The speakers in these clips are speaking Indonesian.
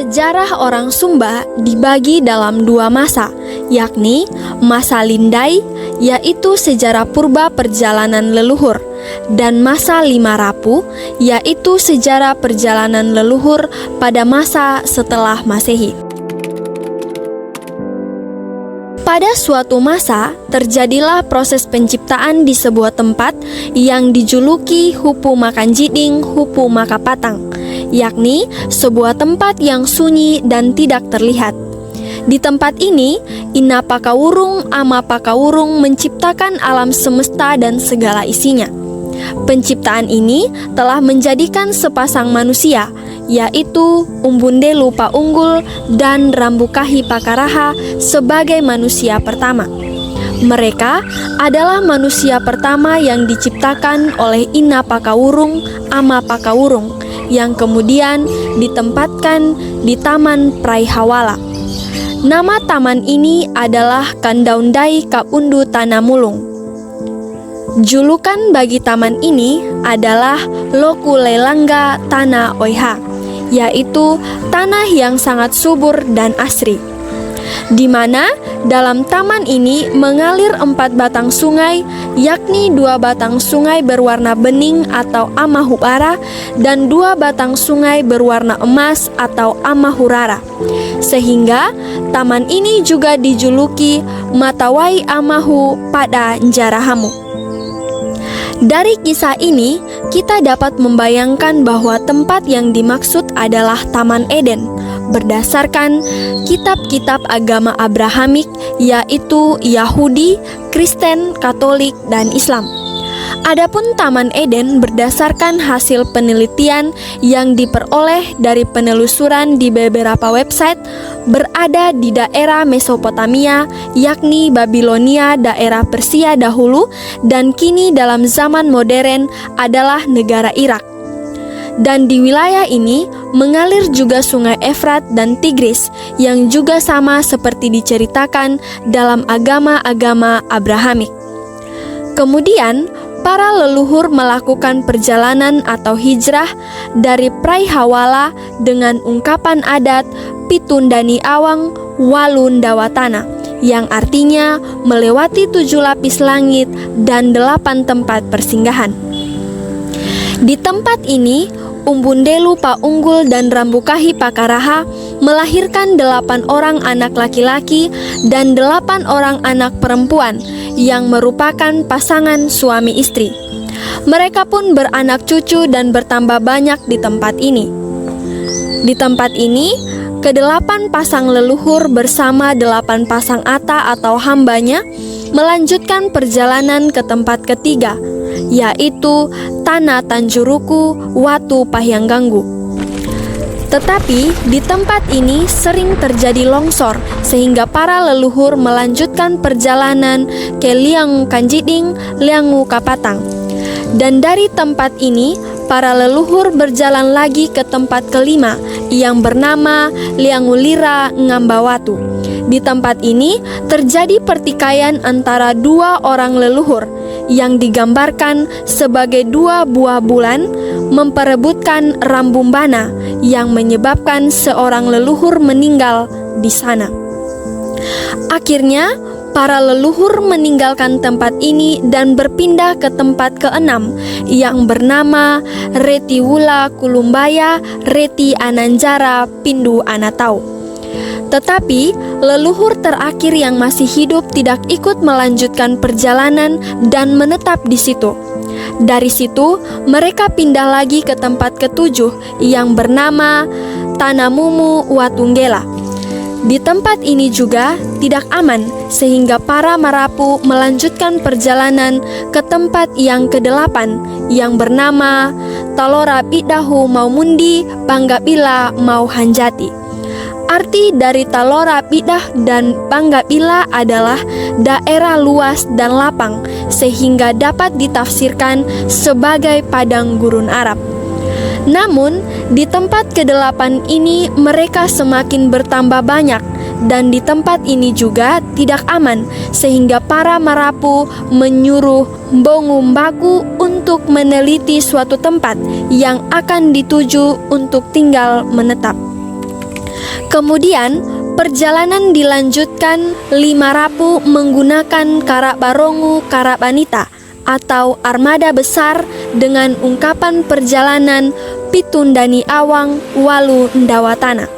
Sejarah orang Sumba dibagi dalam dua masa, yakni masa Lindai, yaitu sejarah purba perjalanan leluhur, dan masa Limarapu, yaitu sejarah perjalanan leluhur pada masa setelah Masehi. Pada suatu masa, terjadilah proses penciptaan di sebuah tempat yang dijuluki Hupu Makan Jiding, Hupu Makapatang, yakni sebuah tempat yang sunyi dan tidak terlihat. Di tempat ini, Ina Pakawurung Ama Pakawurung menciptakan alam semesta dan segala isinya. Penciptaan ini telah menjadikan sepasang manusia, yaitu Umbundelu Paunggul dan Rambukahi Pakaraha sebagai manusia pertama. Mereka adalah manusia pertama yang diciptakan oleh Ina Pakawurung Ama Pakawurung, yang kemudian ditempatkan di Taman Praihawala. Nama taman ini adalah Kandaundai Kaundu Tanamulung. Julukan bagi taman ini adalah Lokulelangga Tanah Oiha, yaitu tanah yang sangat subur dan asri, di mana dalam taman ini mengalir 4 batang sungai, yakni 2 batang sungai berwarna bening atau Amahubara dan 2 batang sungai berwarna emas atau Amahurara, sehingga taman ini juga dijuluki Matawai Amahu pada Njarahamu. Dari kisah ini, kita dapat membayangkan bahwa tempat yang dimaksud adalah Taman Eden, berdasarkan kitab-kitab agama Abrahamik, yaitu Yahudi, Kristen, Katolik, dan Islam. Adapun Taman Eden berdasarkan hasil penelitian yang diperoleh dari penelusuran di beberapa website berada di daerah Mesopotamia, yakni Babilonia, daerah Persia dahulu, dan kini dalam zaman modern adalah negara Irak. Dan di wilayah ini mengalir juga sungai Efrat dan Tigris yang juga sama seperti diceritakan dalam agama-agama Abrahamik. Kemudian, para leluhur melakukan perjalanan atau hijrah dari Praihawala dengan ungkapan adat Pitundani Awang Walun Dawatana, yang artinya melewati 7 lapis langit dan 8 tempat persinggahan. Di tempat ini, Umbundelu Paunggul dan Rambukahi Pakaraha melahirkan 8 orang anak laki-laki dan 8 orang anak perempuan yang merupakan pasangan suami istri. Mereka pun beranak cucu dan bertambah banyak di tempat ini. Di tempat ini, ke-8 pasang leluhur bersama 8 pasang ata atau hambanya melanjutkan perjalanan ke tempat ketiga, yaitu Tanah Tanjuruku, Watu Pahyanggangu. Tetapi di tempat ini sering terjadi longsor sehingga para leluhur melanjutkan perjalanan ke Liang Kanjiding, Liangu Kapatang. Dan dari tempat ini para leluhur berjalan lagi ke tempat kelima yang bernama Liangulira Ngambawatu. Di tempat ini terjadi pertikaian antara 2 orang leluhur yang digambarkan sebagai 2 buah bulan memperebutkan Rambumbana yang menyebabkan seorang leluhur meninggal di sana. Akhirnya, para leluhur meninggalkan tempat ini dan berpindah ke tempat ke-6 yang bernama Retiwula Kulumbaya Reti Ananjara Pindu Anatau. Tetapi leluhur terakhir yang masih hidup tidak ikut melanjutkan perjalanan dan menetap di situ. Dari situ mereka pindah lagi ke tempat ke-7 yang bernama Tanamumu Watunggela. Di tempat ini juga tidak aman sehingga para Marapu melanjutkan perjalanan ke tempat yang ke-8 yang bernama Talora Bidahu Maumundi Banggabila Mau Hanjati. Arti dari Talora Bidah dan Banggabila adalah daerah luas dan lapang, sehingga dapat ditafsirkan sebagai padang gurun Arab. Namun, di tempat ke-8 ini mereka semakin bertambah banyak, dan di tempat ini juga tidak aman, sehingga para Marapu menyuruh Mbongumbagu untuk meneliti suatu tempat yang akan dituju untuk tinggal menetap. Kemudian perjalanan dilanjutkan 5 rapu menggunakan karak barongu karabanita atau armada besar dengan ungkapan perjalanan pitundani awang walu ndawatana.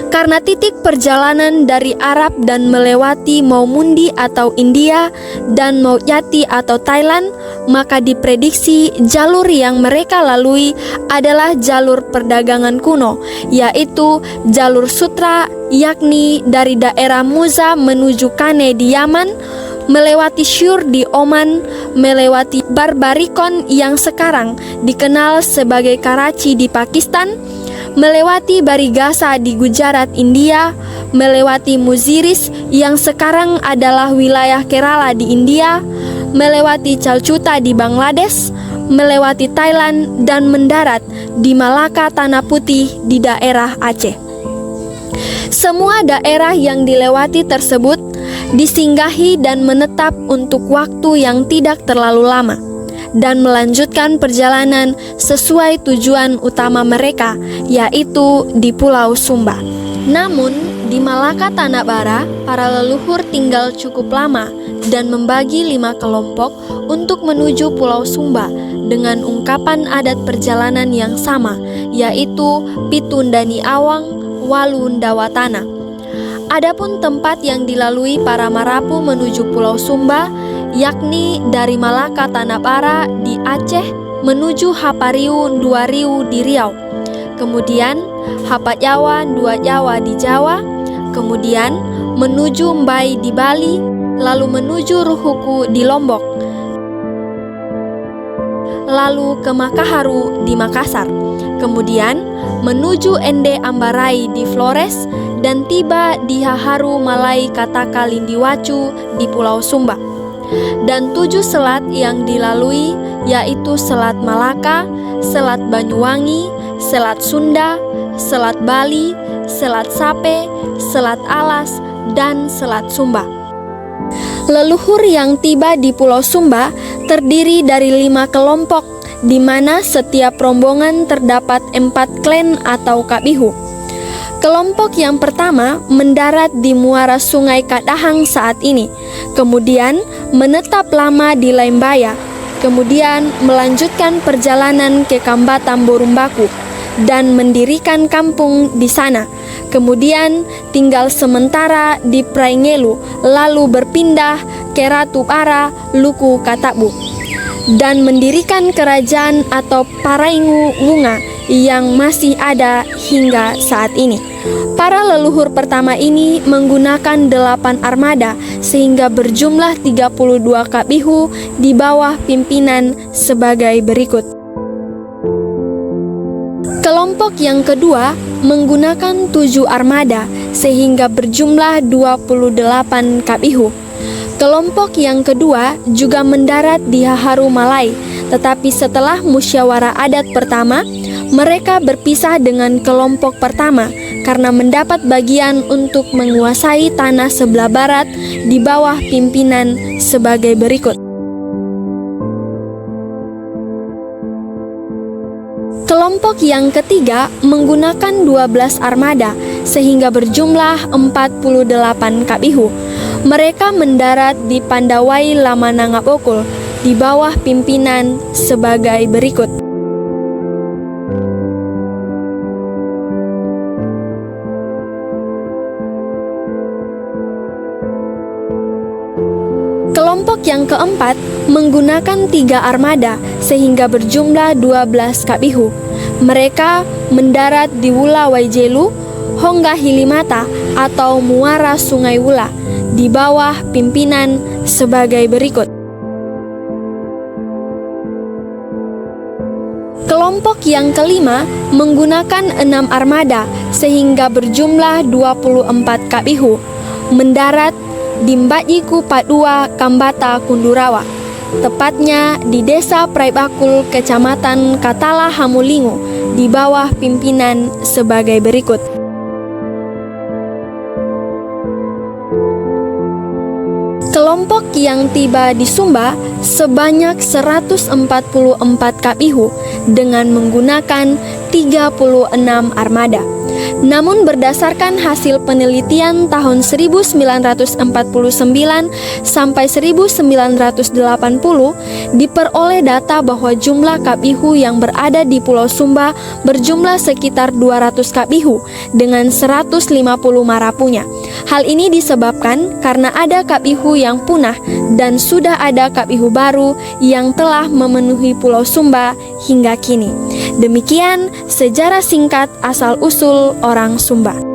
Karena titik perjalanan dari Arab dan melewati Maumundi atau India dan Mauyati atau Thailand, maka diprediksi jalur yang mereka lalui adalah jalur perdagangan kuno, yaitu jalur sutra, yakni dari daerah Muza menuju Kane di Yaman, melewati Syur di Oman, melewati Barbarikon yang sekarang dikenal sebagai Karachi di Pakistan, melewati Barigasa di Gujarat, India, melewati Muziris yang sekarang adalah wilayah Kerala di India, melewati Calcuta di Bangladesh, melewati Thailand, dan mendarat di Malaka Tanah Putih di daerah Aceh. Semua daerah yang dilewati tersebut disinggahi dan menetap untuk waktu yang tidak terlalu lama, dan melanjutkan perjalanan sesuai tujuan utama mereka, yaitu di Pulau Sumba. Namun, di Malaka Tanah Bara, para leluhur tinggal cukup lama dan membagi 5 kelompok untuk menuju Pulau Sumba dengan ungkapan adat perjalanan yang sama, yaitu pitundani awang walu ndawatana. Adapun tempat yang dilalui para marapu menuju Pulau Sumba, yakni dari Malaka Tanah Bara di Aceh menuju Hapariu Duariu di Riau, kemudian Hapatyawa Dua Jawa di Jawa, kemudian menuju Mbai di Bali, lalu menuju Ruhuku di Lombok, lalu ke Makaharu di Makassar, kemudian menuju Ende Ambarai di Flores, dan tiba di Haharu Malai Kataka Lindiwacu di Pulau Sumba. Dan 7 selat yang dilalui yaitu Selat Malaka, Selat Banyuwangi, Selat Sunda, Selat Bali, Selat Sape, Selat Alas, dan Selat Sumba. Leluhur yang tiba di Pulau Sumba terdiri dari 5 kelompok, di mana setiap rombongan terdapat 4 klen atau kabihu. Kelompok yang pertama mendarat di muara Sungai Kadahang saat ini, kemudian menetap lama di Lembaya, kemudian melanjutkan perjalanan ke Kambatan Borumbaku dan mendirikan kampung di sana, kemudian tinggal sementara di Praingelu, lalu berpindah ke Ratu Bara, Luku Katabu, dan mendirikan kerajaan atau Paraingu Wunga yang masih ada hingga saat ini. Para leluhur pertama ini menggunakan 8 armada sehingga berjumlah 32 kabihu di bawah pimpinan sebagai berikut. Kelompok yang kedua menggunakan 7 armada sehingga berjumlah 28 kabihu. Kelompok yang kedua juga mendarat di Haharu Malai, tetapi setelah musyawarah adat pertama, mereka berpisah dengan kelompok pertama karena mendapat bagian untuk menguasai tanah sebelah barat di bawah pimpinan sebagai berikut. Kelompok yang ketiga menggunakan 12 armada sehingga berjumlah 48 kabihu. Mereka mendarat di Pandawai Lamanangabokul di bawah pimpinan sebagai berikut. Kelompok yang keempat menggunakan 3 armada sehingga berjumlah 12 kabihu. Mereka mendarat di Wula Waijelu, Hongga Hilimata atau Muara Sungai Wula di bawah pimpinan sebagai berikut. Kelompok yang kelima menggunakan 6 armada sehingga berjumlah 24 kabihu. Mendarat di Mbakjiku Padua Kambata Kundurawa, tepatnya di Desa Praibakul Kecamatan Katala Hamulingo di bawah pimpinan sebagai berikut. Kelompok yang tiba di Sumba sebanyak 144 kabihu dengan menggunakan 36 armada. Namun berdasarkan hasil penelitian tahun 1949 sampai 1980, diperoleh data bahwa jumlah kapihu yang berada di Pulau Sumba berjumlah sekitar 200 kapihu dengan 150 marapunya. Hal ini disebabkan karena ada kapihu yang punah dan sudah ada kapihu baru yang telah memenuhi Pulau Sumba hingga kini. Demikian sejarah singkat asal-usul orang Sumba.